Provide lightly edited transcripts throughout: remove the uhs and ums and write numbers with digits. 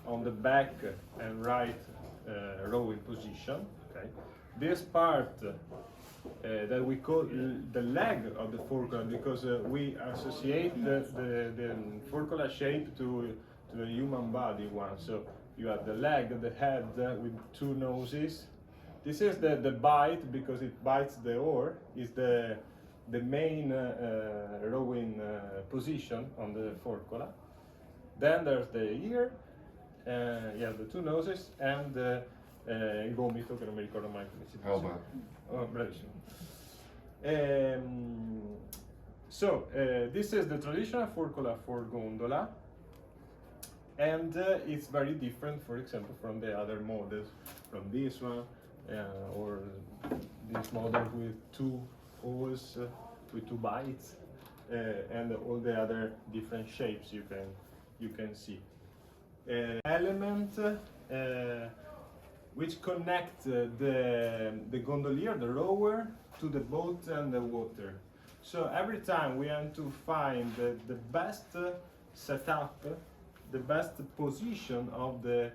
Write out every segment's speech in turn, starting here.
on the back and right rowing position. Okay, this part that we call the leg of the forcola, because we associate the forcola shape to the human body one. So you have the leg, the head with two noses. This is the bite, because it bites the oar, is the main rowing position on the forcola. Then there's the ear, yeah, the two noses, and il gomito, che non mi ricordo mai come si dice. Elbow. Oh, bravissimo. So this is the traditional forcola for gondola, and it's very different, for example, from the other models, from this one or this model with two oars with two bites, and all the other different shapes you can see. Element which connect the gondolier, the rower, to the boat and the water. So every time we have to find the best setup, the best position of the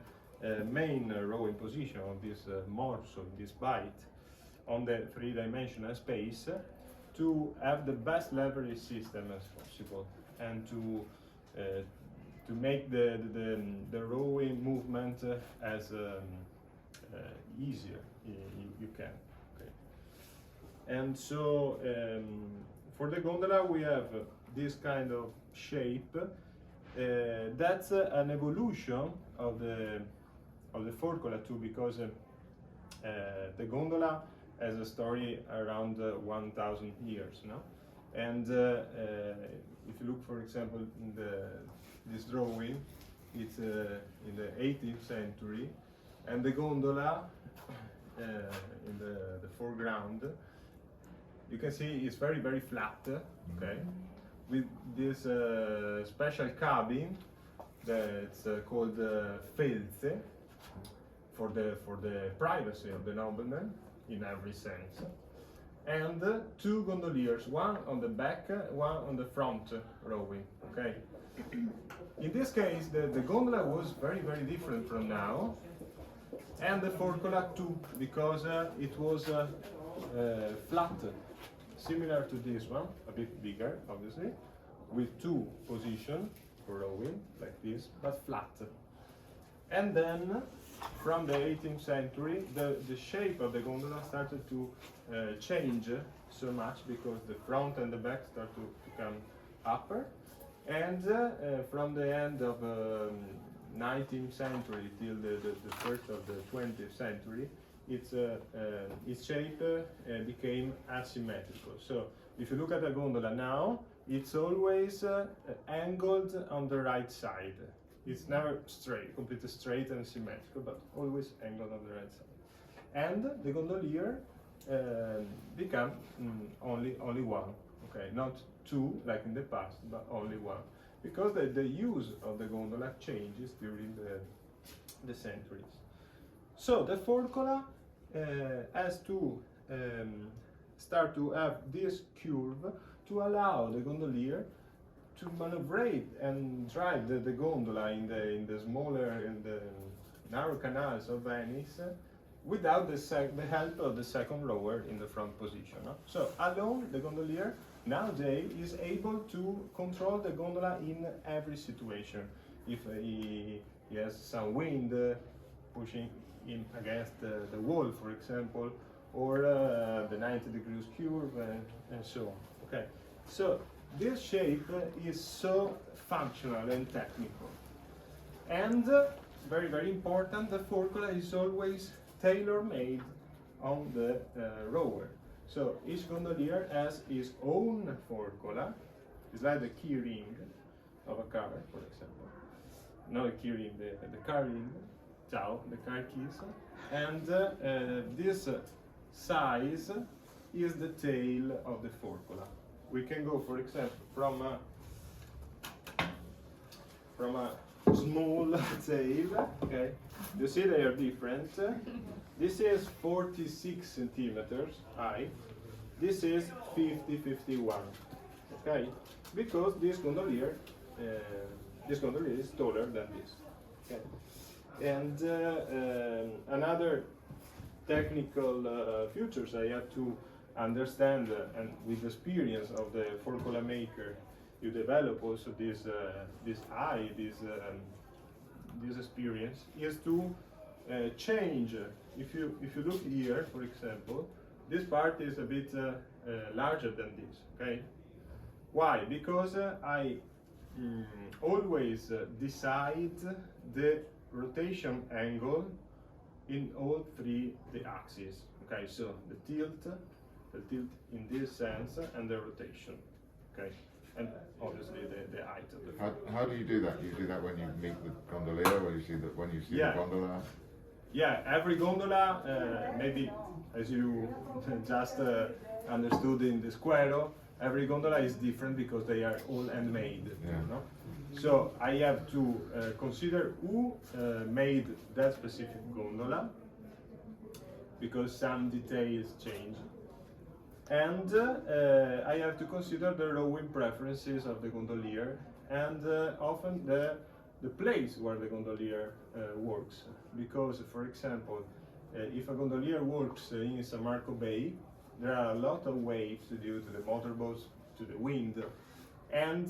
main rowing position of this morsel, this bite, on the three-dimensional space, to have the best leverage system as possible, and to make the rowing movement as easier you can. Okay. And so for the gondola we have this kind of shape. That's an evolution of the forcola too, because the gondola has a story around 1,000 years, no? And if you look, for example, in this drawing, it's in the 18th century, and the gondola in the foreground, you can see it's very, very flat, okay, with this special cabin that's called felze, for the privacy of the nobleman in every sense, and two gondoliers, one on the back, one on the front rowing. Okay. In this case, the gondola was very, very different from now, and the forcola too, because it was flat, similar to this one, a bit bigger, obviously, with two positions for rowing, like this, but flat. And then, from the 18th century, the shape of the gondola started to change so much, because the front and the back start to become upper. And from the end of 19th century till the first of the 20th century, its shape became asymmetrical. So if you look at a gondola now, it's always angled on the right side. It's never straight, completely straight and symmetrical, but always angled on the right side. And the gondolier become only one. Okay, not two like in the past, but only one, because the use of the gondola changes during the centuries. So the forcola has to start to have this curve to allow the gondolier to maneuver and drive the gondola in the smaller and the narrow canals of Venice without the help of the second rower in the front position. No? So alone, the gondolier nowadays is able to control the gondola in every situation. If he has some wind pushing him against the wall, for example, or the 90 degrees curve, and so on. Okay, so this shape is so functional and technical, and very, very important, the forcola is always tailor-made on the rower. So each gondolier has his own forcola. It's like the key ring of a car, for example. Not a key ring, the car ring, ciao, the car keys. And this size is the tail of the forcola. We can go, for example, from a small tail, okay? You see they are different. This is 46 centimeters high. This is 51. Okay? Because this gondolier is taller than this. Okay? And another technical features I have to understand, and with experience of the forcola maker, you develop also this eye, this experience, is to change. If you look here, for example, this part is a bit larger than this. Okay, why? Because I always decide the rotation angle in all three the axes. Okay, so the tilt in this sense, and the rotation. Okay, and obviously the height of the. How do you do that? Do you do that when you meet the gondolier, or when you see the gondola? Yeah, every gondola, maybe as you just understood in the square, every gondola is different because they are all handmade. Yeah. You know? So I have to consider who made that specific gondola, because some details change. And I have to consider the rowing preferences of the gondolier, and often the place where the gondolier works. Because, for example, if a gondolier works in San Marco Bay, there are a lot of waves due to the motorboats, to the wind, and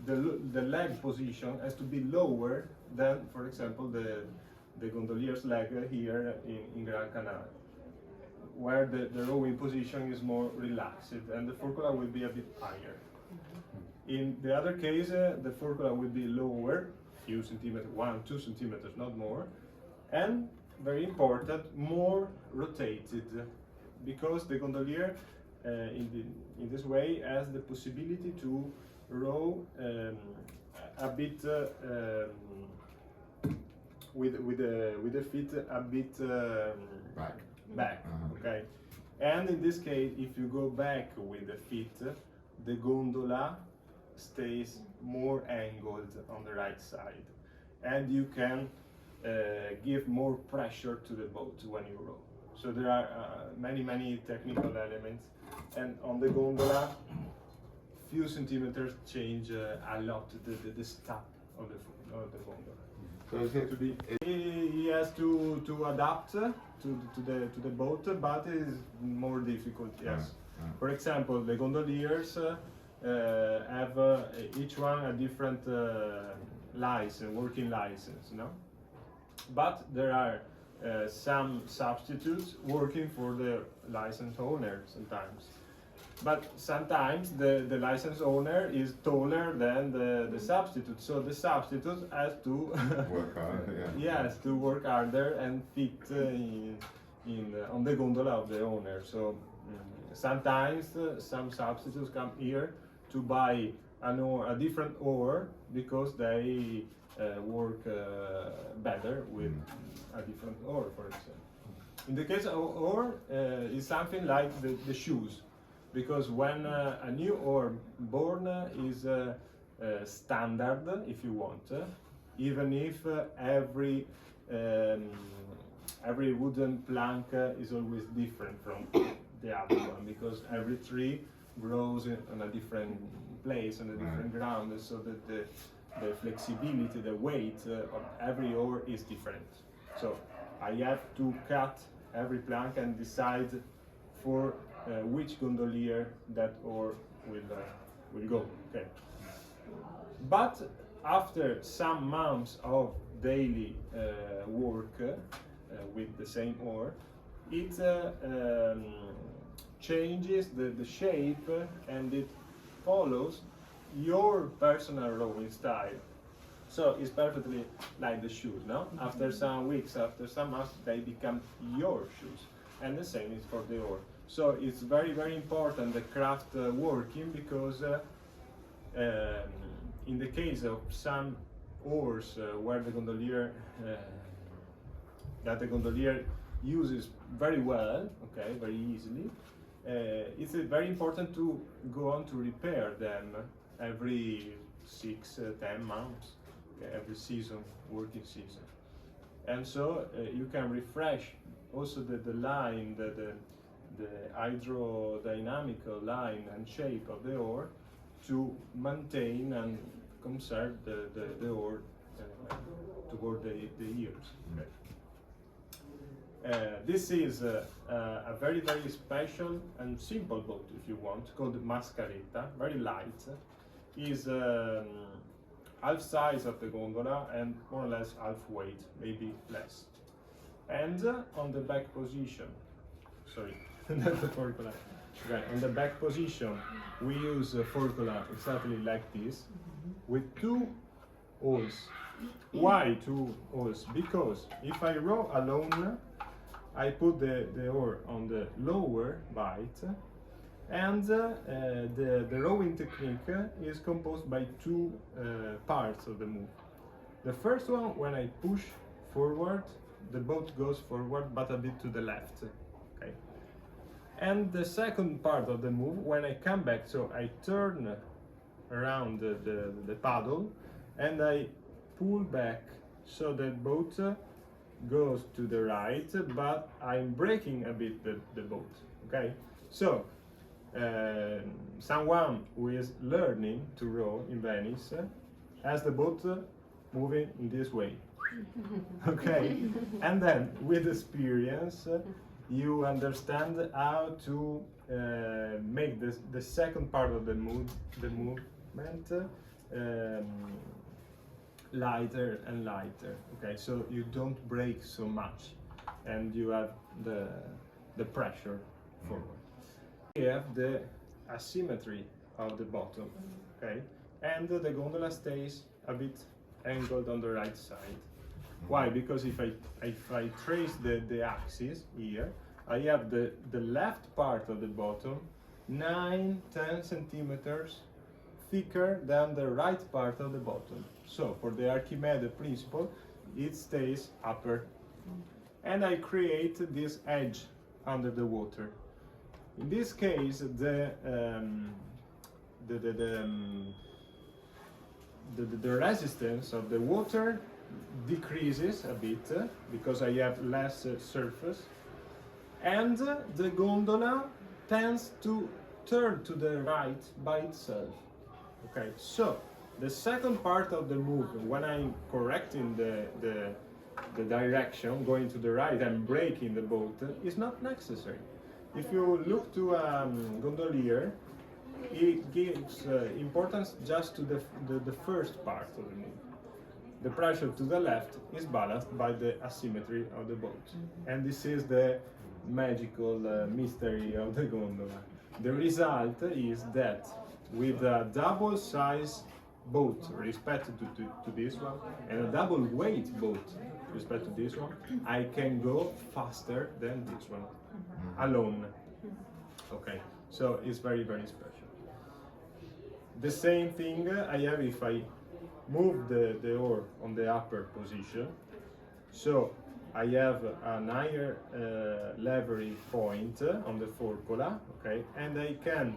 the leg position has to be lower than, for example, the gondolier's leg here in Gran Canaria, where the rowing position is more relaxed, and the forcola will be a bit higher. In the other case, the forcola will be lower, few centimeters, 1-2 centimeters, not more, and very important, more rotated, because the gondolier in this way has the possibility to row a bit with the feet a bit back. Okay, and in this case, if you go back with the feet, the gondola stays more angled on the right side, and you can give more pressure to the boat when you row. So there are many technical elements, and on the gondola, few centimeters change a lot the stop of the gondola. So is it he has to adapt to the boat, but it is more difficult. Yes. For example, the gondoliers have each one a different license, working license, no? But there are some substitutes working for the license owner sometimes. But sometimes the license owner is taller than the substitute, so the substitute has to work hard? yes, to work harder and fit on the gondola of the owner. So sometimes some substitutes come here to buy a different oar because they work better with a different oar, for example. In the case of oar, it's something like the shoes, because when a new oar born is standard, if you want, even if every wooden plank is always different from the other one, because every tree grows on a different place, on a different ground, so that the flexibility, the weight of every oar is different. So I have to cut every plank and decide for which gondolier that oar will go. Okay. But after some months of daily work with the same oar, it changes the shape, and it follows your personal rowing style. So it's perfectly like the shoes, no? After some weeks, after some months, they become your shoes. And the same is for the oar. So it's very important, the craft working, because in the case of some oars where the gondolier uses very well, okay, very easily, it's very important to go on to repair them every 6-10 months, okay, every season, working season. And so you can refresh also the line, the hydrodynamical line and shape of the oar, to maintain and conserve the oar toward the ears. Okay. This is a very special and simple boat, if you want, called Mascaretta, very light. Is half size of the gondola and more or less half weight, maybe less. And on the back position, sorry, not the forcola. Okay, on the back position, we use a forcola exactly like this, with 2 holes. Why 2 holes? Because if I row alone, I put the oar on the lower bight, and the rowing technique is composed by 2 parts of the move. The first one, when I push forward, the boat goes forward but a bit to the left. Okay. And the second part of the move, when I come back, so I turn around the paddle and I pull back, so the boat goes to the right, but I'm braking a bit the boat. Okay, so someone who is learning to row in Venice has the boat moving in this way. Okay, and then with experience you understand how to make the second part of the movement lighter and lighter. Okay, so you don't brake so much and you have the pressure forward. We have the asymmetry of the bottom, okay, and the gondola stays a bit angled on the right side. Why? Because if I trace the axis here, I have the left part of the bottom 9-10 centimeters thicker than the right part of the bottom. So for the Archimedes principle, it stays upper. And I create this edge under the water. In this case, the resistance of the water decreases a bit because I have less surface, and the gondola tends to turn to the right by itself. Okay, so the second part of the move, when I'm correcting the direction, going to the right and braking the boat, is not necessary. If you look to a gondolier, it gives importance just to the first part of the move. The pressure to the left is balanced by the asymmetry of the boat. And this is the magical mystery of the gondola. The result is that with a double size boat respect to this one, and a double weight boat respect to this one, I can go faster than this one alone. Okay, so it's very special. The same thing I have if I move the oar on the upper position. So I have an higher leverage point on the forcola, okay, and I can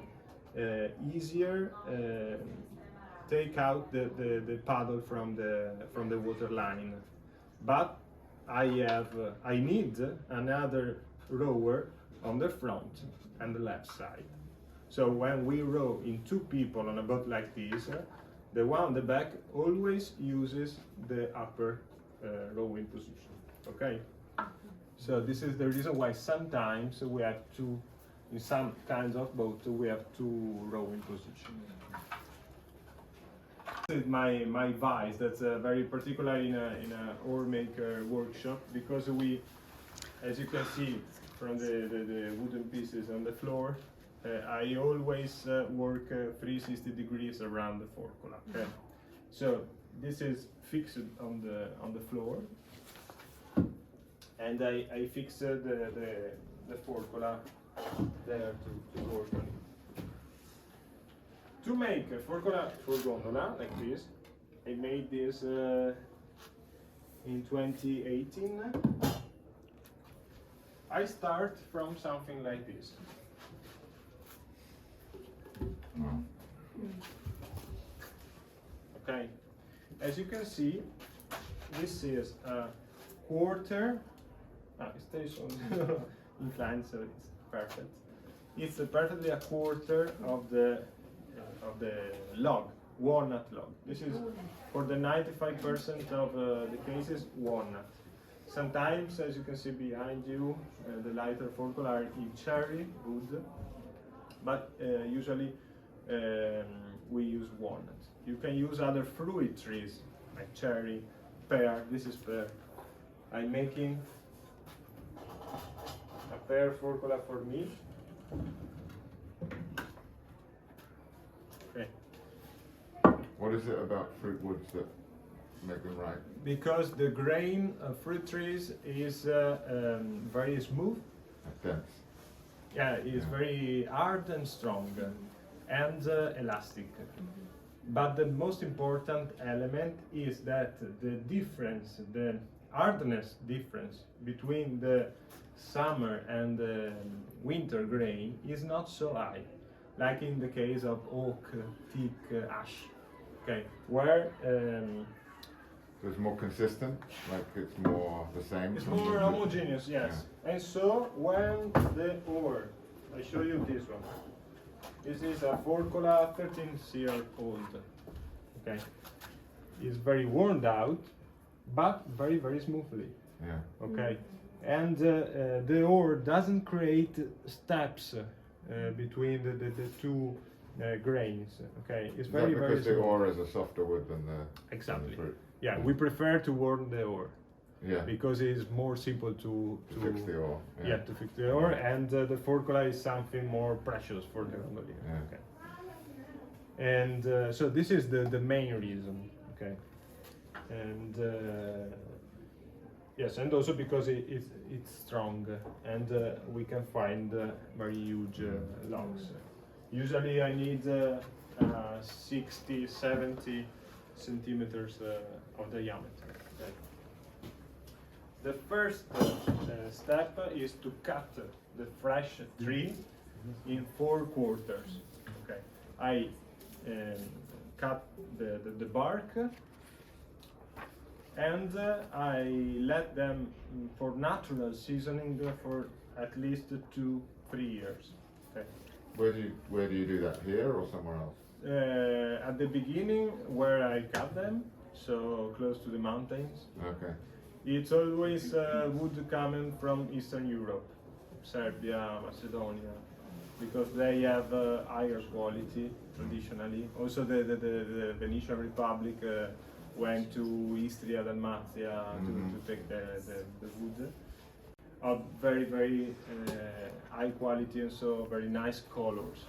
easier take out the paddle from the water line. But I need another rower on the front and the left side. So when we row in 2 people on a boat like this, the one on the back always uses the upper rowing position. Okay? So this is the reason why sometimes we have 2, in some kinds of boats, we have 2 rowing positions. This is my vice that's very particular in a oar maker workshop, because we, as you can see from the wooden pieces on the floor, I always work 360 degrees around the forcola. Okay, so this is fixed on the floor, and I fix the forcola there to work on it. To make a forcola for gondola like this, I made this in 2018. I start from something like this. Okay, as you can see, this is a quarter. It stays on inclined, so it's perfect. It's perfectly a quarter of the log walnut log. This is for the 95% of the cases walnut. Sometimes, as you can see behind you, the lighter forcola are in cherry wood, but usually we use walnut. You can use other fruit trees like cherry, pear. This is pear. I'm making a pear forcola for me. Okay. What is it about fruit woods that make them right? Because the grain of fruit trees is very smooth. Dense. Yeah, it's very hard and strong and elastic. But the most important element is that the difference, the hardness difference between the summer and the winter grain is not so high, like in the case of oak, teak, ash. Okay, where So it's more consistent, like it's more the same. it's more homogeneous, yes. Yeah. And so when the ore, I show you this one. This is a forcola 13-year-old. Okay, it's very worn out, but very smoothly. Yeah. Okay, and the ore doesn't create steps between the two grains. Okay, it's Is very that because the smooth. ore is a softer wood than the Exactly. than the fruit? Yeah, we prefer to warm the ore Yeah. because it is more simple to fix the ore. yeah, to fix the ore, and the forcola is something more precious for the gondolier. Yeah. Okay. And so this is the main reason. Okay. And yes, and also because it's strong, and we can find very huge logs. Usually I need 60, 70 centimeters of diameter. Okay. The first step is to cut the fresh tree in 4 quarters. Okay. I cut the bark, and I let them for natural seasoning for at least 2-3 years. Okay. Where do you do that, here or somewhere else? At the beginning, where I cut them, so close to the mountains, Okay. it's always wood coming from Eastern Europe, Serbia, Macedonia, because they have higher quality traditionally. Also, the Venetian Republic went to Istria, Dalmatia to take the wood of very high quality, and so very nice colors.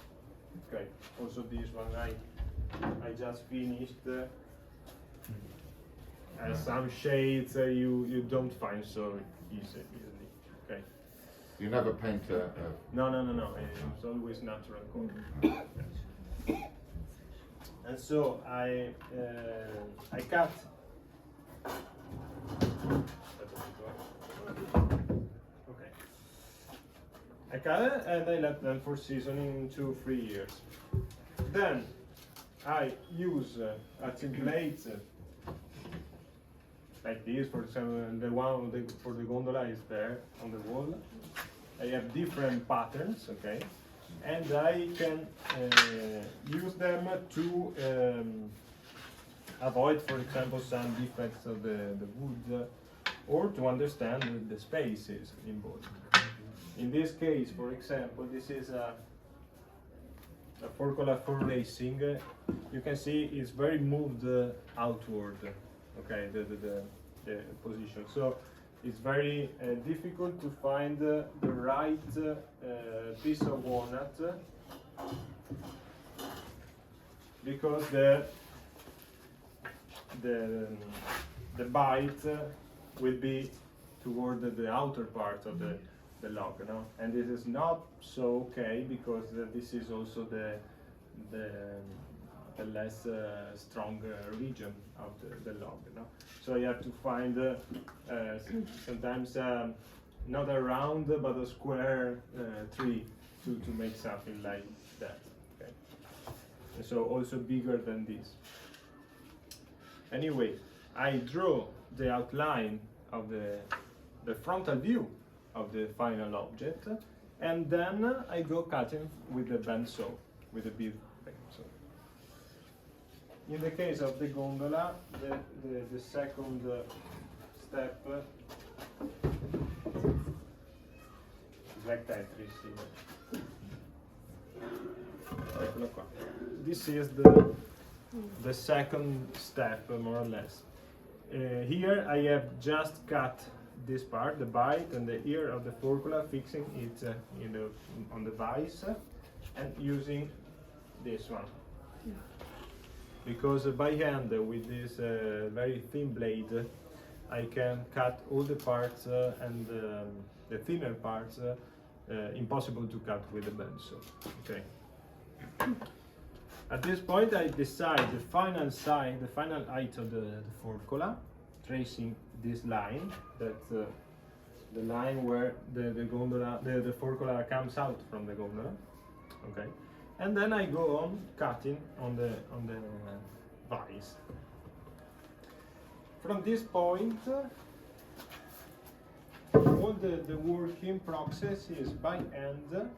Okay. Also, this one I just finished. Some shades you don't find so easily. Okay. You never paint a No. It's always natural color. And so I cut. Okay. I cut it and I let them for seasoning 2-3 years. Then I use a template like this, for example, the one for the gondola is there on the wall. I have different patterns, okay, and I can use them to avoid, for example, some defects of the wood, or to understand the spaces involved. In this case, for example, this is a forcola for racing. You can see it's very moved outward. Okay, the position. So it's very difficult to find the right piece of walnut, because the bite will be toward the outer part of the log, no? And this is not so okay, because this is also the less strong region of the log, no? So you have to find sometimes not a round but a square tree to make something like that. Okay? And so also bigger than this. Anyway, I draw the outline of the frontal view of the final object, and then I go cutting with the band saw, with the big band saw. in the case of the gondola, the second step like Tetris. Eccolo qua. This is the second step, more or less. Here I have just cut this part, the bite and the ear of the forcola, fixing it on the vise, and using this one. Because by hand with this very thin blade I can cut all the parts and the thinner parts impossible to cut with the benzo. Okay. At this point I decide the final side, the final height of the forcola, tracing this line, that's the line where the gondola, the forcola comes out from the gondola. Okay. And then I go on cutting on the vise. From this point, all the working process is by hand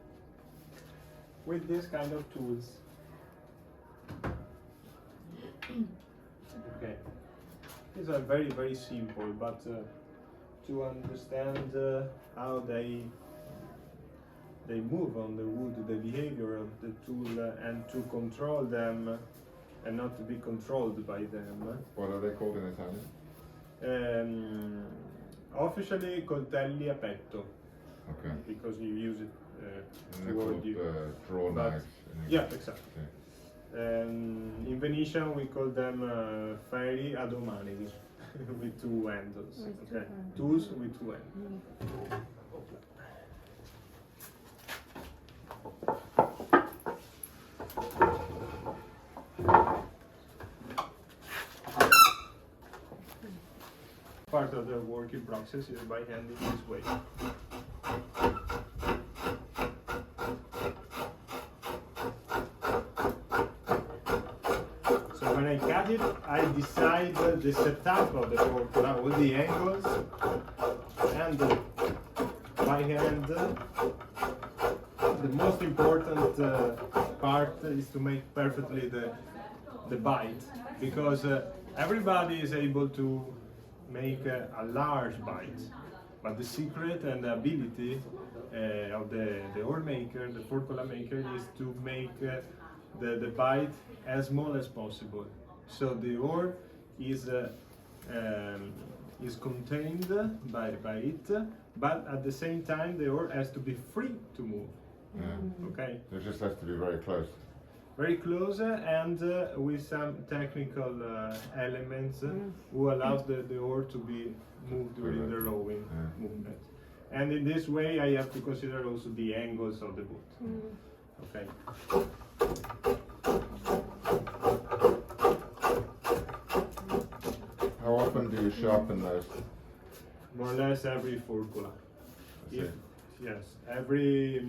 with this kind of tools. Okay, these are very, very simple, but to understand how they move on the wood, the behavior of the tool, and to control them and not to be controlled by them. What are they called in Italian? Officially coltelli a petto. Okay. Because you use it They're called draw knives. Yeah, exactly. In Venetian we call them ferri a due maniche with two handles. Okay. Tools with two handles. Part of the working process is by hand in this way. So when I cut it, I decide the setup of the forcola, all the angles, and by hand. The most important part is to make perfectly the bite, because everybody is able to make a large bite, but the secret and the ability of the oar maker, the forcola maker, is to make the bite as small as possible. So the oar is contained by it, but at the same time the oar has to be free to move. Yeah. Okay. It just has to be very close. Very close, and with some technical elements who allows the oar to be moved during the rowing movement. And in this way I have to consider also the angles of the boat. Okay. How often do you sharpen those? More or less every forcola. Yes, every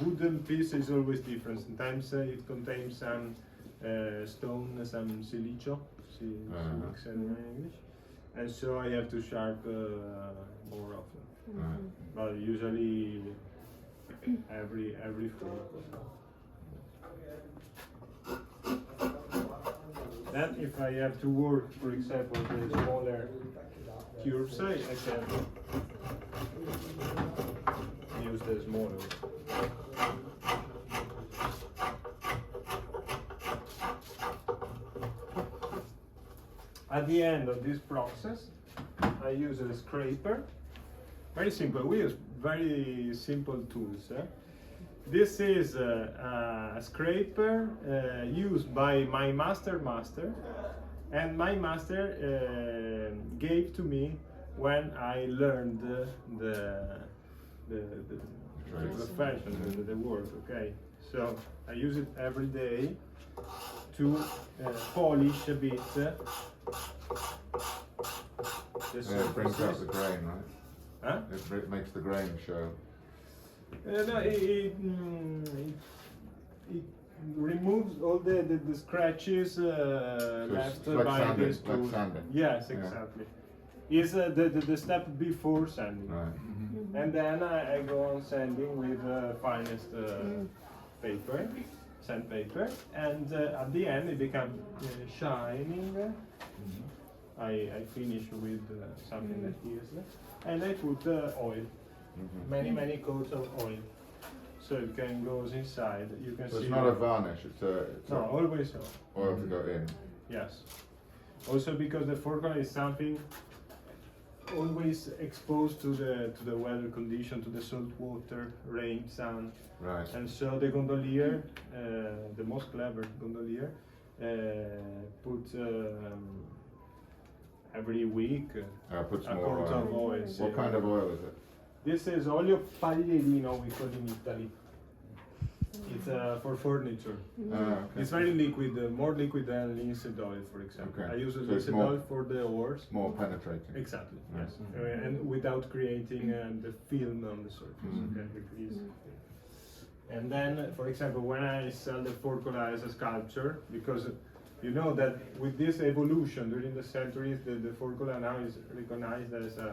wooden piece is always different. Sometimes it contains some stone, some silicio, in English, and so I have to sharpen more often. But usually every forcola. Then if I have to work, for example, the smaller curves, I can use the smaller. At the end of this process, I use a scraper. Very simple. We use very simple tools. This is a scraper used by my master, and my master gave to me when I learned the profession, the work. Okay, so I use it every day to polish a bit. It brings out the grain, right? Huh? It makes the grain show. No, it removes all the scratches left like by sanding, this tool. like sanding. Yes, exactly. Is the step before sanding. Right. And then I go on sanding with finest paper, sandpaper, and at the end it becomes shining. I finish with something like this, and I put oil, many coats of oil, so it can goes inside. You can So see. it's not a varnish. It's no, always oil to go in. Yes. Also because the forcola is something always exposed to the weather condition, to the salt water, rain, sun. Right. And so the gondolier, the most clever gondolier, put every week Puts a more coat oil. of oil. What kind of oil is it? This is olio paglierino, we call it in Italy. It's for furniture. Okay. It's very liquid, more liquid than linseed oil, for example. Okay. I use So it's linseed more- oil for the oars. More penetrating. Exactly, yes. And without creating the film on the surface. Okay, and then, for example, when I sell the forcola as a sculpture, because you know that with this evolution during the centuries, the forcola now is recognized as a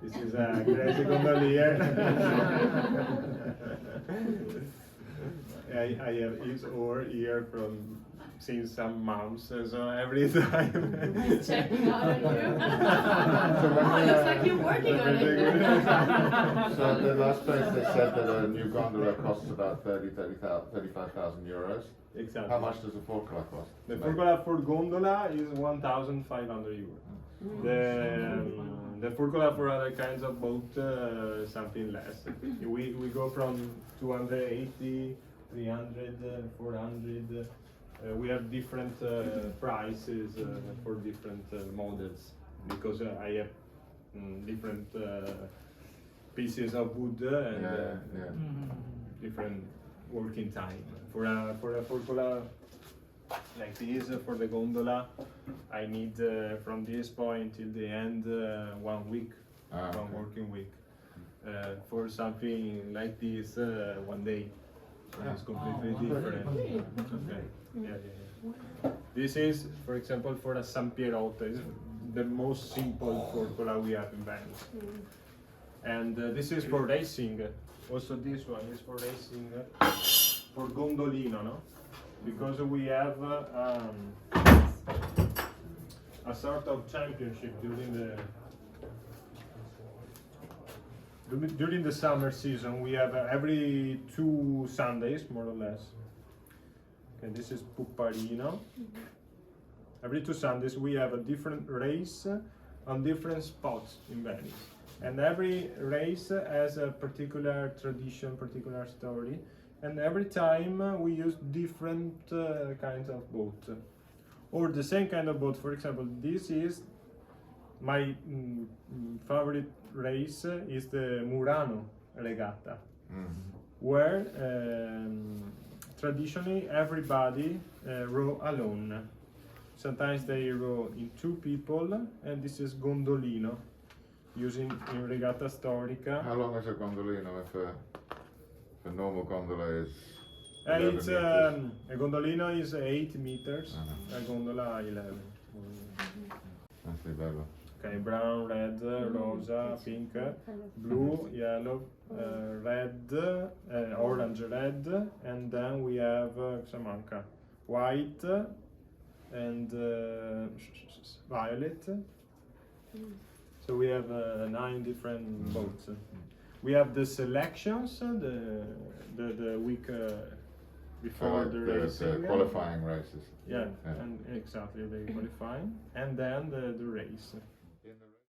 this is a crazy gondolier. I have his oar here from since some months, so every time. He's checking out on you. Oh, it looks like you're working on it. So the last place they said that a new gondola costs about 35,000 euros. Exactly. How much does a forcola cost? The forcola for gondola is 1,500 euros. The forcola for other kinds of boat, something less. We go from 280, 300, 400. We have different prices for different models because I have different pieces of wood and different working time. For a forcola like this, for the gondola, I need from this point till the end 1 week, one working week. For something like this, 1 day. It's completely different. Okay. Yeah. This is, for example, for a San Piero, is the most simple forcola we have in Venice. And this is for racing. Also, this one is for racing, for gondolino, no? Because we have a sort of championship during the summer season. We have every 2 Sundays, more or less. Okay, this is Puparino. Every 2 Sundays we have a different race on different spots in Venice. And every race has a particular tradition, particular story. And every time we use different kinds of boat. Or the same kind of boat. For example, this is my favorite race is the Murano Regatta. Where traditionally everybody row alone. Sometimes they row in 2 people, and this is gondolino, using in Regatta Storica. How long is a gondolino if a normal gondola is 11 It's meters? a gondolino is 8 meters, a gondola 11. That's bello. Okay, brown, red, rosa, pink, blue, yellow, red, orange, red, and then we have Xamanca, white, and violet. So we have 9 different boats. We have the selections, the week before the racing. The qualifying races. Yeah, and exactly, the qualifying, and then the race.